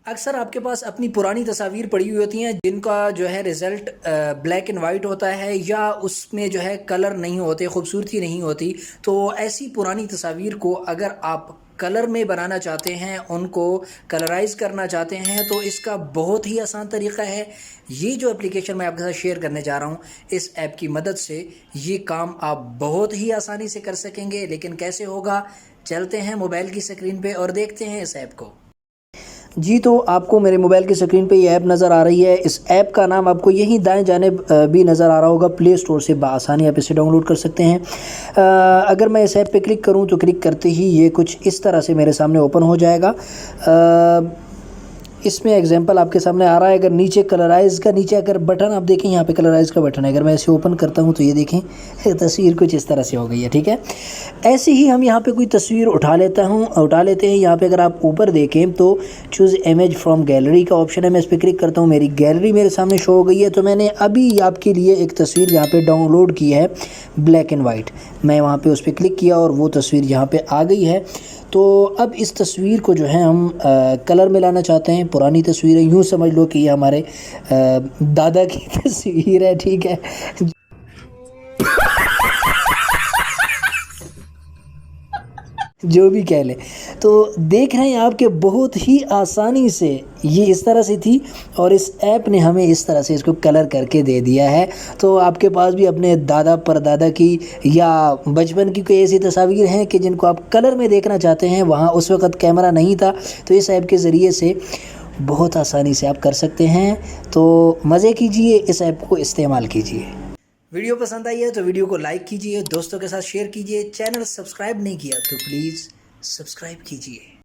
अक्सर आपके पास अपनी पुरानी तस्वीर पड़ी हुई होती हैं जिनका जो है रिज़ल्ट ब्लैक एंड वाइट होता है या उसमें जो है कलर नहीं होते, खूबसूरती नहीं होती। तो ऐसी पुरानी तस्वीर को अगर आप कलर में बनाना चाहते हैं, उनको कलराइज़ करना चाहते हैं, तो इसका बहुत ही आसान तरीका है। ये जो एप्लीकेशन मैं आपके साथ शेयर करने जा रहा हूँ, इस ऐप की मदद से ये काम आप बहुत ही आसानी से कर सकेंगे। लेकिन कैसे होगा, चलते हैं मोबाइल की स्क्रीन पे और देखते हैं इस ऐप को। जी, तो आपको मेरे मोबाइल की स्क्रीन पे ये ऐप नज़र आ रही है। इस ऐप का नाम आपको यहीं दाएं जानिब भी नज़र आ रहा होगा। प्ले स्टोर से बआसानी आप इसे डाउनलोड कर सकते हैं। अगर मैं इस ऐप पे क्लिक करूं तो क्लिक करते ही ये कुछ इस तरह से मेरे सामने ओपन हो जाएगा। इसमें एग्जांपल आपके सामने आ रहा है। अगर नीचे कलराइज़ का नीचे अगर बटन आप देखें, यहाँ पे कलराइज़ का बटन है। अगर मैं इसे ओपन करता हूँ तो ये देखें तस्वीर कुछ इस तरह से हो गई है। ठीक है, ऐसे ही हम यहाँ पे कोई तस्वीर उठा लेते हैं। यहाँ पे अगर आप ऊपर देखें तो चूज़ इमेज फ्रॉम गैलरी का ऑप्शन है। मैं इस पर क्लिक करता हूँ, मेरी गैलरी मेरे सामने शो हो गई है। तो मैंने अभी आपके लिए एक तस्वीर यहाँ पे डाउनलोड की है ब्लैक एंड वाइट। मैं वहाँ पे उस पर क्लिक किया और वो तस्वीर यहाँ पे आ गई है। तो अब इस तस्वीर को जो है हम कलर में लाना चाहते हैं। पुरानी तस्वीर है, यूँ समझ लो कि ये हमारे दादा की तस्वीर है। ठीक है, जो भी कह लें। तो देख रहे हैं आप कि बहुत ही आसानी से ये इस तरह से थी और इस ऐप ने हमें इस तरह से इसको कलर करके दे दिया है। तो आपके पास भी अपने दादा परदादा की या बचपन की कोई ऐसी तस्वीर हैं कि जिनको आप कलर में देखना चाहते हैं, वहाँ उस वक़्त कैमरा नहीं था, तो इस ऐप के ज़रिए से बहुत आसानी से आप कर सकते हैं। तो मज़े कीजिए, इस ऐप को इस्तेमाल कीजिए। वीडियो पसंद आई है तो वीडियो को लाइक कीजिए, दोस्तों के साथ शेयर कीजिए। चैनल सब्सक्राइब नहीं किया तो प्लीज़ सब्सक्राइब कीजिए।